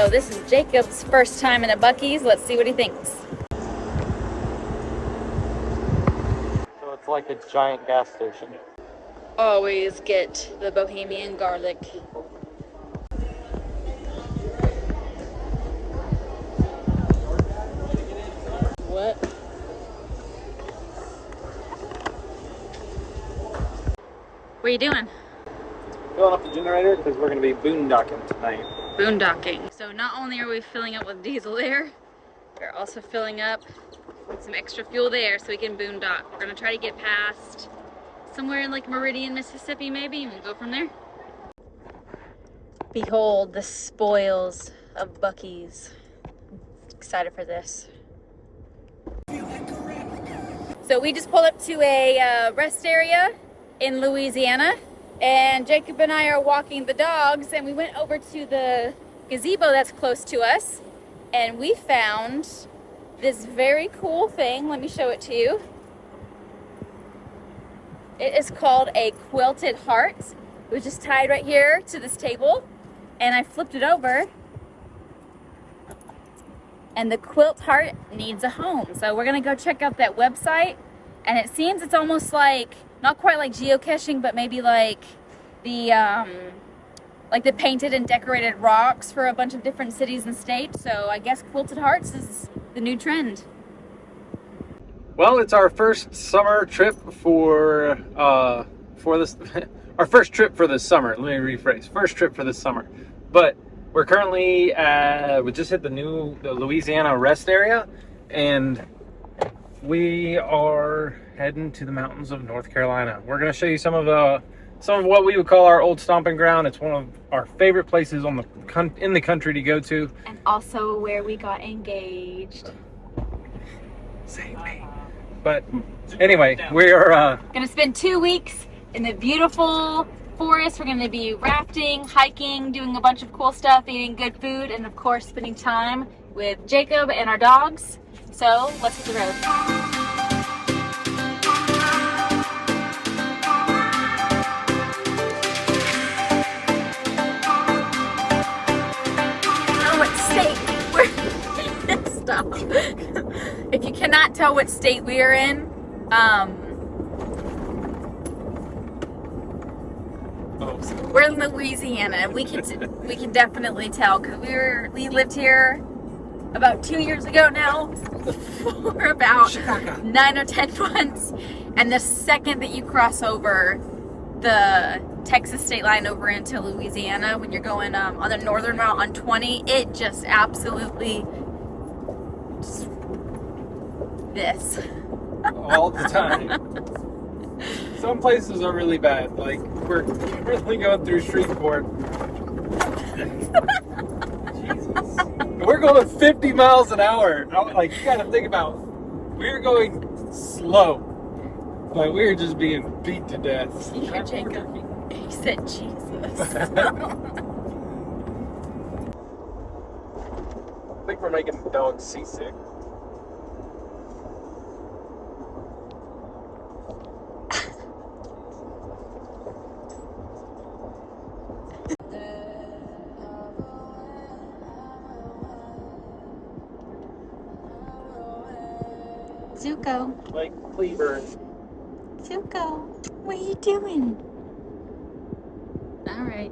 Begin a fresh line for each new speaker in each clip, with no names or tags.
So this is Jacob's first time in a Buccees. Let's see what he thinks.
So it's like a giant gas station.
Always get the Bohemian garlic. What? What are you doing?
Filling up the generator because we're going to be boondocking tonight.
Boondocking. So not only are we filling up with diesel there, we're also filling up with some extra fuel there so we can boondock. We're going to try to get past somewhere in like Meridian, Mississippi maybe, and we'll go from there. Behold the spoils of Buccees. Excited for this. So we just pulled up to a rest area in Louisiana, and Jacob and I are walking the dogs, and we went over to the gazebo that's close to us, and we found this very cool thing. Let me show it to you. It is called a quilted heart. It was just tied right here to this table, and I flipped it over, and the quilt heart needs a home. So we're gonna go check out that website, and it seems it's almost like, not quite like geocaching, but maybe like the painted and decorated rocks for a bunch of different cities and states. So I guess quilted hearts is the new trend.
Well, it's our first summer trip for this. Our first trip for this summer. Let me rephrase. First trip for this summer. But we're currently we just hit the Louisiana rest area, and we are heading to the mountains of North Carolina. We're going to show you some of what we would call our old stomping ground. It's one of our favorite places in the country to go to,
and also where we got engaged.
Save me. But anyway, we are
going to spend 2 weeks in the beautiful forest. We're going to be rafting, hiking, doing a bunch of cool stuff, eating good food, and of course spending time with Jacob and our dogs. So let's hit the road. Stop. If you cannot tell what state we are in, we're in Louisiana. We can definitely tell because we lived here about 2 years ago now for about 9 or 10 months, and the second that you cross over the Texas state line over into Louisiana, when you're going on the northern route on 20, it just absolutely this
all the time. Some places are really bad, like we're currently going through Shreveport. Jesus. We're going 50 miles an hour. Like, you gotta think about, we're going slow. Like, we're just being beat to death.
Yeah, Jacob, he said Jesus.
I think we're making the dog seasick.
Zuko.
Like Cleaver.
Zuko, what are you doing? All right.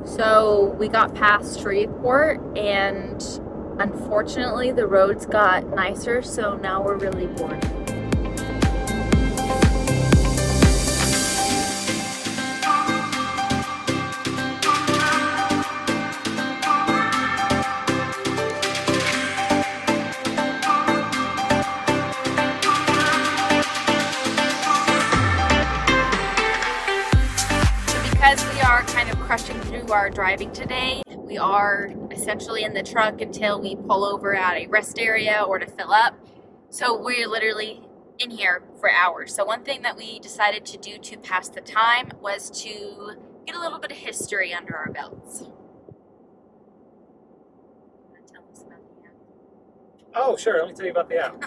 So we got past Shreveport, and unfortunately the roads got nicer, so now we're really bored. Because we are kind of crushing through our driving today, we are essentially in the truck until we pull over at a rest area or to fill up. So we're literally in here for hours. So one thing that we decided to do to pass the time was to get a little bit of history under our belts. Tell us about the app.
Oh, sure. Let me tell you about the app.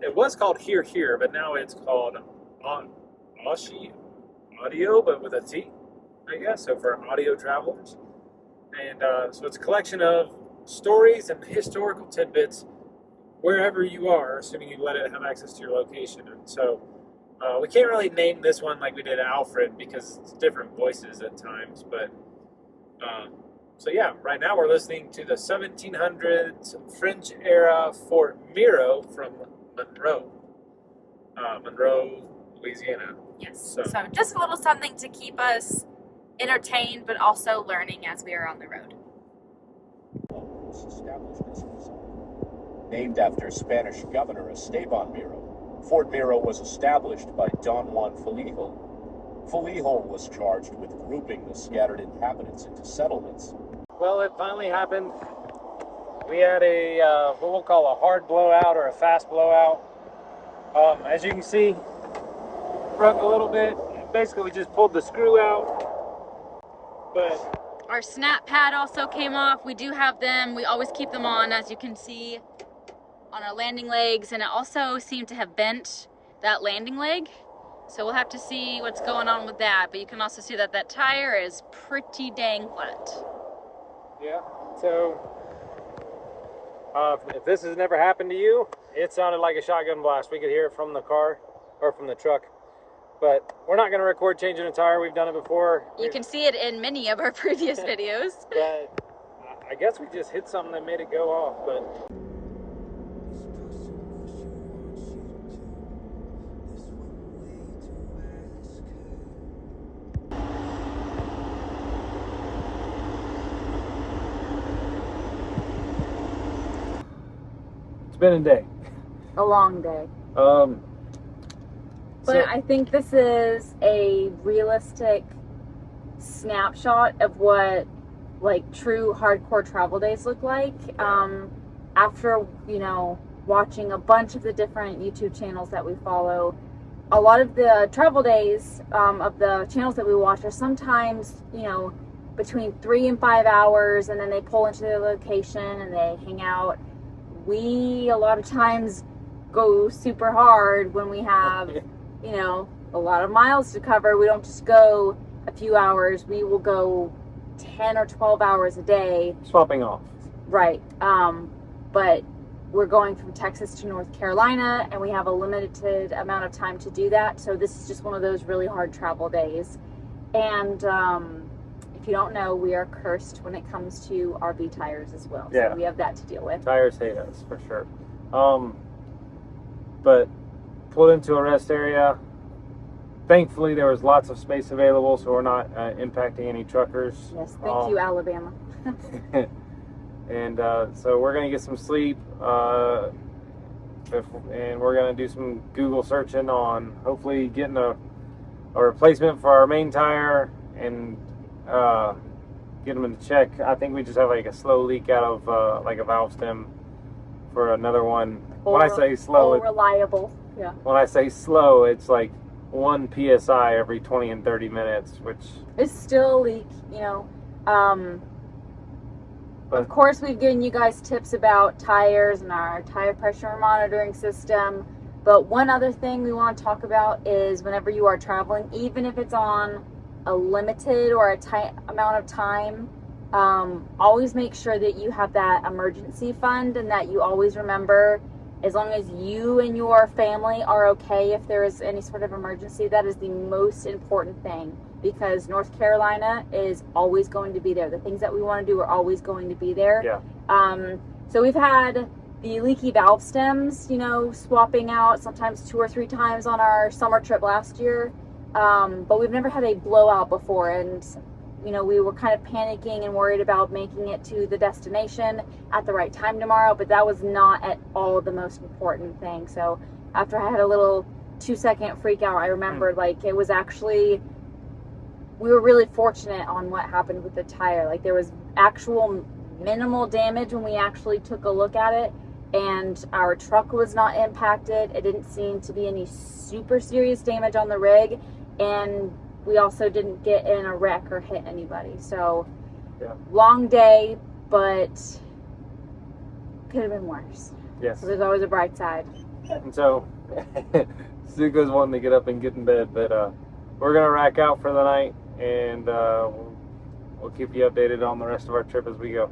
It was called Here, but now it's called Audio, but with a T. I guess, so for audio travelers. And so it's a collection of stories and historical tidbits wherever you are, assuming you let it have access to your location. And so we can't really name this one like we did Alfred because it's different voices at times. But so yeah, right now we're listening to the 1700s French era Fort Miro from Monroe, Louisiana.
Yes. So just a little something to keep us entertained, but also learning as we are on the road.
Named after Spanish Governor Esteban Miro, Fort Miro was established by Don Juan Felijo. Felijo was charged with grouping the scattered inhabitants into settlements.
Well, it finally happened. We had a what we'll call a hard blowout or a fast blowout. As you can see, broke a little bit. Basically, we just pulled the screw out. But
our snap pad also came off. We do have them. We always keep them on, as you can see, on our landing legs, and it also seemed to have bent that landing leg. So we'll have to see what's going on with that. But you can also see that that tire is pretty dang flat.
Yeah. So if this has never happened to you, it sounded like a shotgun blast. We could hear it from the car or from the truck. But we're not going to record changing a tire. We've done it before.
You can see it in many of our previous videos.
But I guess we just hit something that made it go off. But it's been a day.
A long day. But I think this is a realistic snapshot of what like true hardcore travel days look like. After, watching a bunch of the different YouTube channels that we follow, a lot of the travel days of the channels that we watch are sometimes, between 3 and 5 hours, and then they pull into their location and they hang out. We, a lot of times, go super hard when we have a lot of miles to cover. We don't just go a few hours. We will go 10 or 12 hours a day.
Swapping off.
Right. But we're going from Texas to North Carolina, and we have a limited amount of time to do that. So this is just one of those really hard travel days. And if you don't know, we are cursed when it comes to RV tires as well.
Yeah.
So we have that to deal with.
Tires hate us, for sure. But pulled into a rest area. Thankfully, there was lots of space available, so we're not impacting any truckers.
Yes, thank you, Alabama.
And so we're going to get some sleep, and we're going to do some Google searching on hopefully getting a replacement for our main tire and get them in check. I think we just have like a slow leak out of like a valve stem for another one. When I say slow,
reliable. Yeah. When
I say slow, it's like 1 psi every 20 and 30 minutes, which
is still a leak, Of course, we've given you guys tips about tires and our tire pressure monitoring system. But one other thing we want to talk about is whenever you are traveling, even if it's on a limited or a tight amount of time, always make sure that you have that emergency fund and that you always remember, as long as you and your family are okay, if there is any sort of emergency, that is the most important thing, because North Carolina is always going to be there. The things that we want to do are always going to be there.
Yeah.
So we've had the leaky valve stems, swapping out sometimes 2 or 3 times on our summer trip last year. But we've never had a blowout before, and we were kind of panicking and worried about making it to the destination at the right time tomorrow, but that was not at all the most important thing. So after I had a little 2-second freak out, I remembered it was actually, we were really fortunate on what happened with the tire. Like, there was actual minimal damage when we actually took a look at it, and our truck was not impacted. It didn't seem to be any super serious damage on the rig, and we also didn't get in a wreck or hit anybody. So,
yeah.
Long day, but could have been worse.
Yes.
So there's always a bright side.
And so, Zuko's wanting to get up and get in bed, but we're going to rack out for the night and we'll keep you updated on the rest of our trip as we go.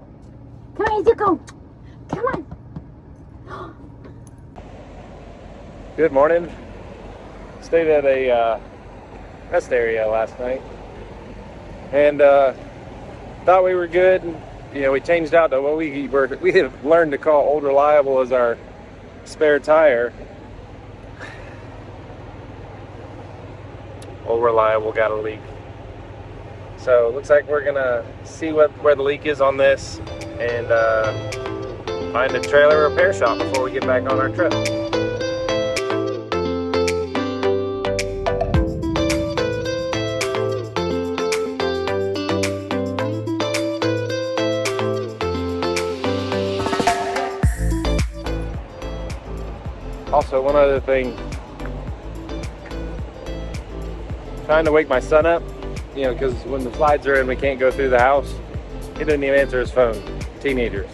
Come on, Autiko. Come on.
Good morning. Stayed at a rest area last night, and thought we were good. You know, we changed out to what we have learned to call Old Reliable as our spare tire. Old Reliable got a leak, so it looks like we're gonna see where the leak is on this and find a trailer repair shop before we get back on our trip. Also, one other thing, trying to wake my son up, you know, because when the slides are in, we can't go through the house. He didn't even answer his phone. Teenagers.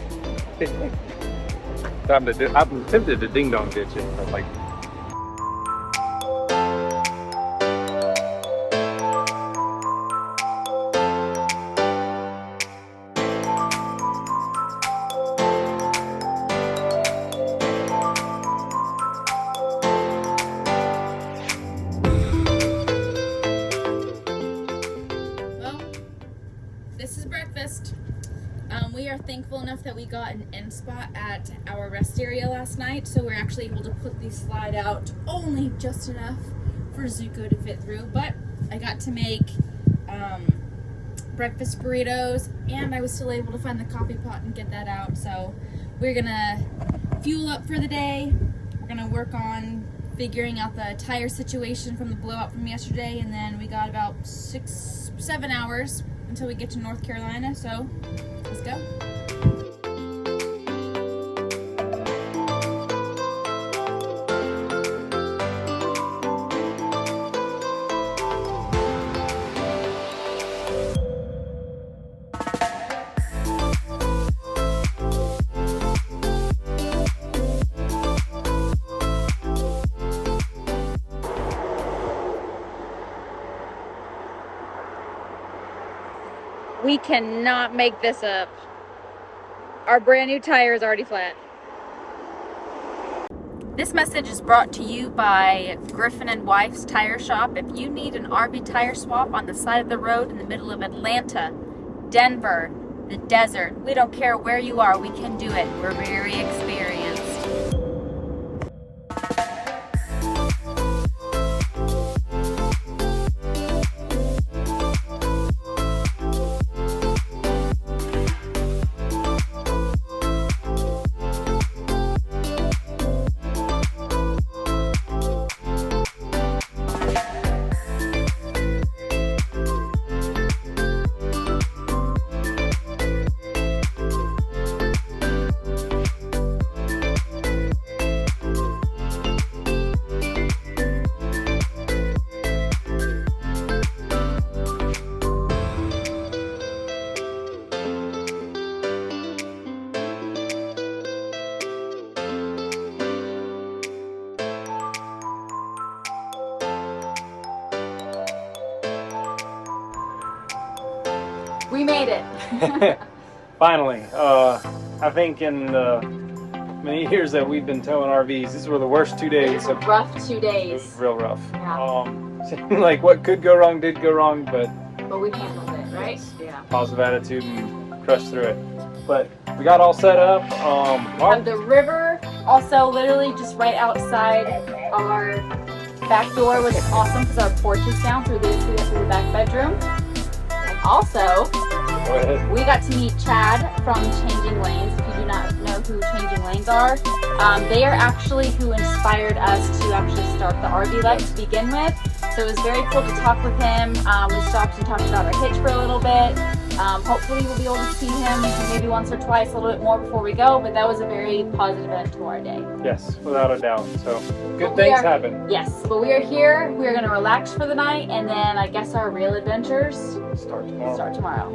I'm tempted to ding dong ditch it. I'm like,
This is breakfast. We are thankful enough that we got an end spot at our rest area last night, so we're actually able to put the slide out only just enough for Zuko to fit through. But I got to make breakfast burritos, and I was still able to find the coffee pot and get that out. So we're gonna fuel up for the day. We're gonna work on figuring out the tire situation from the blowout from yesterday, and then we got about 6-7 hours until we get to North Carolina, so let's go. We cannot make this up. Our brand new tire is already flat. This message is brought to you by Griffin and Wife's Tire Shop. If you need an RV tire swap on the side of the road in the middle of Atlanta, Denver, the desert, we don't care where you are, we can do it. We're very experienced. We made it.
finally. I think in the many years that we've been towing RVs, these were the worst 2 days.
It was a rough 2 days.
It was real rough.
Yeah.
Like what could go wrong did go wrong, but
we handled it, right? Yeah.
Positive attitude and crushed through it. But we got all set up.
We have the river also literally just right outside our back door, which is awesome because our porch is down, so we get to see it through the back bedroom. And also, we got to meet Chad from Changing Lanes. If you do not know who Changing Lanes are, they are actually who inspired us to actually start the RV Life to begin with. So it was very cool to talk with him. We stopped and talked about our hitch for a little bit. Hopefully we'll be able to see him maybe once or twice, a little bit more before we go, but that was a very positive end to our day.
Yes, without a doubt. So good things happen.
Yes, but we are here. We are going to relax for the night, and then I guess our real adventures
start tomorrow.
Start tomorrow.